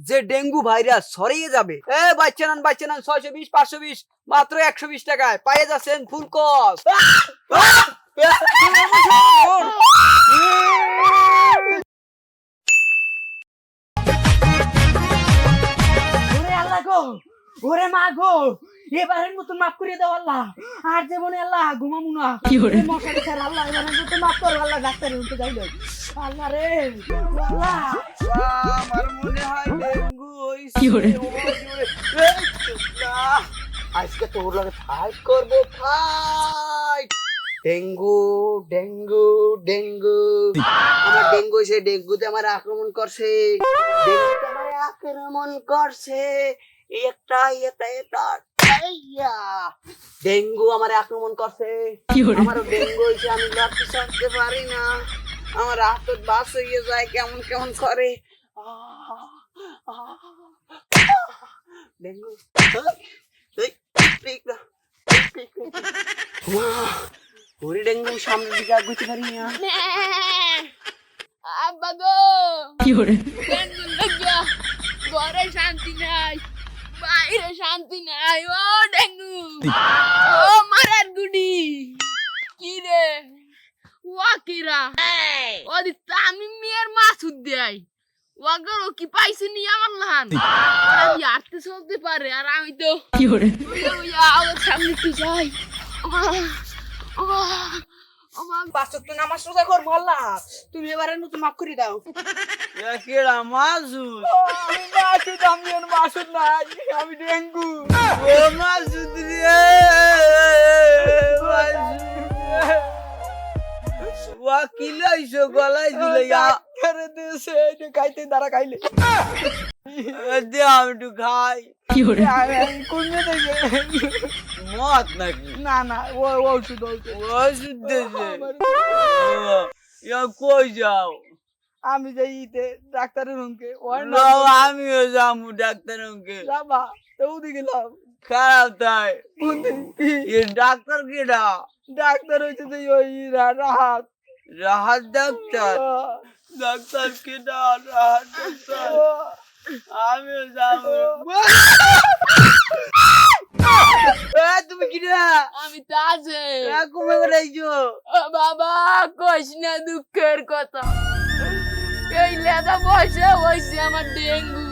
যে dengue virus ছড়িয়ে যাবে। বাচ্চা নেন 620 520 মাত্র 120 টাকায় পাইয়ে যাচ্ছেন ফুল কস। ওরে আল্লাহ গো, ওরে মা গো, এবারের মতন মাফ করে দাও আল্লাহ। আর জীবনে আল্লাহ ঘুমামু না। মশারি ছাড়া আল্লাহ এবারের মতন মাফ করো আল্লাহ, ডাক্তারের উঠে যাই আল্লাহ রে আল্লাহ। আমার মনে হয় ডেঙ্গু হইছে। আজকে তোর লগে ফাইট করব, ফাইট। ডেঙ্গু ডেঙ্গু ডেঙ্গু আমার ডেঙ্গু হইছে, ডেঙ্গুতে আমার আক্রমণ করছে, ডেঙ্গুতে আমার আক্রমণ করছে। একটা ডেঙ্গু আমার আক্রমণ করছে, আমার ডেঙ্গু হইছে, আমি লড়তে চড়তে পারি না, আমার হাত বাস হয়ে যায়, কেমন কেমন করে। ডেঙ্গু ওরে ডেঙ্গু সামনের দিকে আগুতে পারি না। আব্বা গো, ডেঙ্গু লাগিয়া ঘরে শান্তি নাই, বাইরে শান্তি নাই। ও ডেঙ্গু, ও মারার গুডি, কি রে ওয়াকিরা ওদি তামিম মিয়ার মাসুদ দেয় ওয়াগর ও কি পাইছে নি আমার লাহান ওরা ইয়ারতে চলতে পারে, আর আমি তো ওদের সামনে কি যাই। বাসক তো নামাজ রোজা করবো আল্লাহ, তুমি এবারের মতন মাফ করে দাও। কেডা মাসুদ? আমি মাসুদ, আমি আর মাসুদ নাই, আমি ডেঙ্গু। ও মাসুদ রে, ওয়া কি লইছো গলায় দিলে? করে দিয়েছে এটা খাইতে, দ্বারা খাইলে দে আমি একটু খাই। কমে থেকে মত নাকি? না না, ও ওষুধ ওষুধ দিয়েছে। কই যাও? আমি যাই ইতে ডাক্তারের রুমকে। আমিও যাবো ডাক্তার অঙ্কে। যাবা তো ওদিকে গেলাম। খারাপ তাই ডাক্তার কেডা? ডাক্তার হয়েছে যে ওই রাহাত। রাহাত ডাক্তার? ডাক্তার কেডা? রাহাত ডাক্তার? আমিও যাবো। তুমি কিরা? আমি তো আছে কমে বেড়াইছো? বাবা, কইস না দুঃখের কথা। এই লেদা বসে হয়েছে আমার ডেঙ্গু।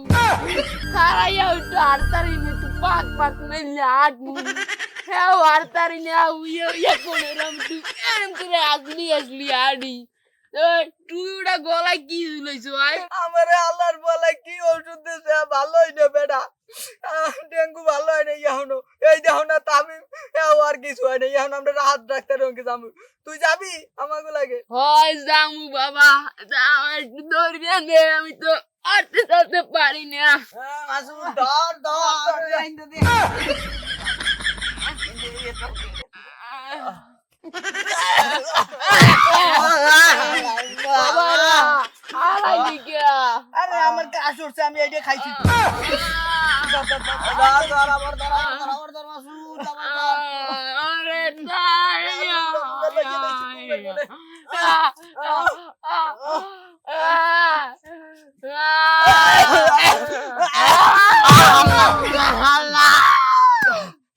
খারাইয়া একটু হারতারি নে, একটু পাক পাক মেলে হাট মুড়ি হ্যাঁ হারতারি না, উইয়ে উইয়ে করে এরম করে আসলি হাড়ি। তুই ওটা গলায় কি ঝুলাইছো ভাই? আমার আল্লাহর বলে কি ওষুধ দিয়েছে, ভালো হইনি বেটা, ডেঙ্গু ভালো হয় না এখনো। এই দেখো না তামিম, আর কিছু হয় না, এখন আমরা রাহাত ডাক্তারের রুমকে যাবো। তুই যাবি আমাকে লাগে? হয় জামু বাবা, আমার একটু ধরিয়ে নে, আমি তো হাঁটতে চলতে পারি না। মাসুদ ধর ধর। আরে আমার কাজ করছে, আমি এইটা খাইছি।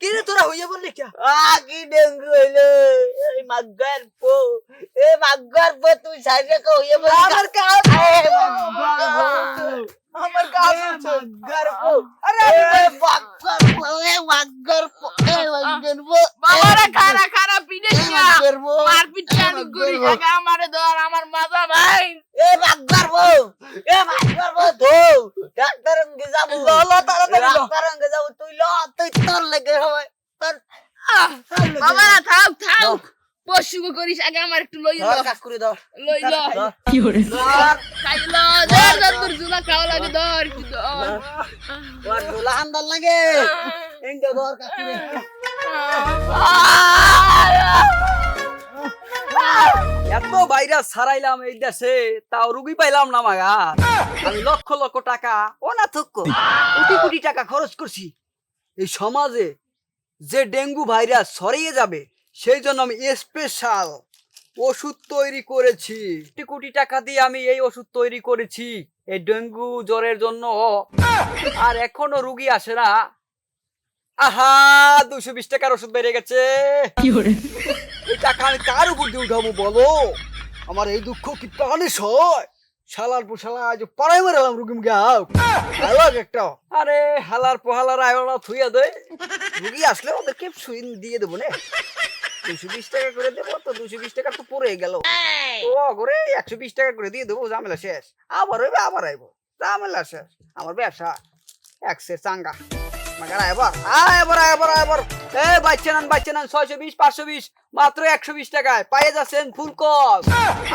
কিরে তোরা হইয়া বললি কে? কি ডেঙ্গু হইলো? এই মাগ্গার পো, তুই সাইডে কো হইয়া বল। আমার কাজ আমার কাজ হচ্ছে। আরে বাবারা খারা খারা পিটিস না, মারপিট চালু করিস আগে আমারে ধর, আমার মাজা ভাই। ডাক্তার অঙ্গে যাবো, ডাক্তার অঙ্গে যাবো, তুই তোর লেগে হয় তোর। বাবারা থাক থাক, পশু করিস আগে আমার একটু লই ল, কাজ করে দাও। লই ল খাইল তোর জুলা খাওয়া লাগে, ধর একটু ধর। তোর ঝোলা আন্দাল লাগে এন্ডে ধর কাজ করে। এত ভাইরাস ছাড়াইলাম এই দেশে, তাও রুগী পাইলাম না মাগার। আমি লক্ষ লক্ষ টাকা অনাথক্য কোটি কোটি টাকা খরচ করছি এই সমাজে যে ডেঙ্গু ভাইরাস ছড়িয়ে যাবে, সেই জন্য আমি স্পেশাল ওষুধ তৈরি করেছি। কোটি কোটি টাকা দিয়ে আমি এই ওষুধ তৈরি করেছি। এই ডেঙ্গু জ্বরের জন্য আর এখনো রুগী আসে না। আহা 220 টাকার ওষুধ বেড়ে গেছে। এই টাকা আমি কার উপর দিয়ে উঠাবো বলো? আমার এই দুঃখ কি প্রাণে সয়? শালার পোশালা আজ পাড়াই মারালাম রুগী মুখে একটা। আরে হালার পোহালার আয়োলা থুইয়া দেয়, রুগী আসলে ওদেরকে সুইন দিয়ে দেবো না। 220 টাকা করে দেবো তো 220 টাকা তো পড়ে গেল, ও করে 120 টাকা করে দিয়ে দেবো, ঝামেলা শেষ। আবার হইবে আবার আইবো, ঝামেলা শেষ। আমার ব্যবসা একসে চাঙ্গা মাগার আইবার আইবার আইবার আইবার। এ বাচ্চা নেন 620 520 মাত্র 120 টাকায় পাইয়ে যাচ্ছেন ফুল কস।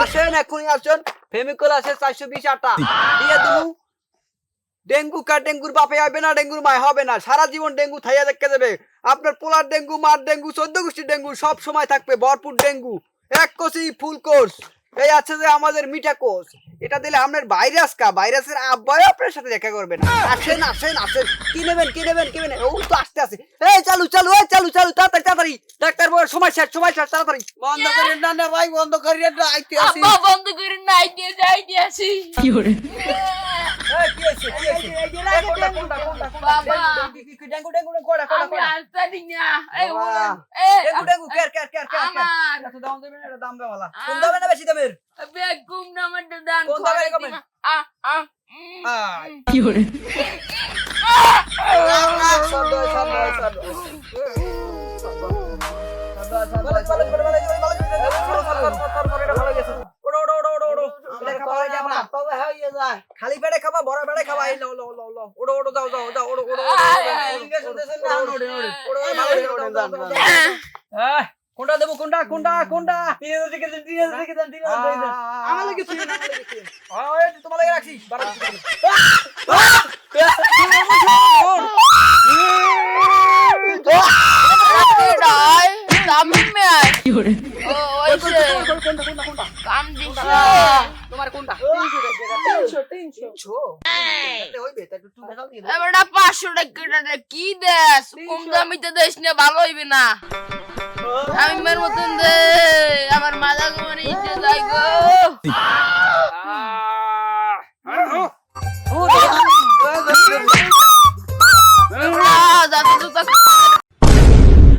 আসেন এখনই আসেন, ফেমিকল আছে 420 আটা দিয়ে দেবো। ডেঙ্গু কার ডেঙ্গুর বাপে হবে না, ডেঙ্গুর মায় হবে না, সারা জীবন ডেঙ্গু থাইয়া দেখতে যাবে। আপনার পোলার ডেঙ্গু, মার ডেঙ্গু, 14 গোষ্ঠীর ডেঙ্গু সব সময় থাকবে, ভরপুর ডেঙ্গু। এক কোষি ফুল কোর্স। এই আছে যে আমাদের মিঠা কোর্স, এটা দিলে আপনার ভাইরাস ভাইরাসের আব্বাই আপনার সাথে দেখা করবে না। আসেন আসেন আসেন, কি নেবেন কি নেবেন কি নেবেন? ও তো আসতে আছে। এই চালু চালু এই চালু চালু তাড়াতাড়ি তাড়াতাড়ি, ডাক্তার বল সময় শেষ তাড়াতাড়ি। বন্ধ করেন না না ভাই, বন্ধ করেন না, আইতে আসি। আব্বা বন্ধ করে না, আইতে আসি। এই কি হইছে কি হইছে? কোনটা বাবা। কি ডেঙ্গু ডেঙ্গু কোড়া কোড়া আমি কোড়া। আসতে দিই না। এই বাবা। Dengue dengue care care care care. আমার এত দাম দেবেন, এটা দাম দেওয়ালা। কোন দামে না বেশি দামের? বেগুম নামের দান কোন দামে করে কমেন? দিমা। আয়। কি করে খালি পেটে খাবা, বড় পেটে খাবা। এই লো লো লো লো, ওড়ো ওড়ো যাও যাও যাও, ওড়ো ওড়ো কোনটা দেবো? কোনটা কোনটা কোনটা? আমার লাগে তুই না, আমার লাগে তুই। তোমার লাগে রাখছি। কি করে তোমার কোনটা? 500 টাকা কি দেশ? কম দামিতে দেশ না, ভালো হইবে না। আমি মের মতন দে, আমার মাথা ঘুমানি যাই গো।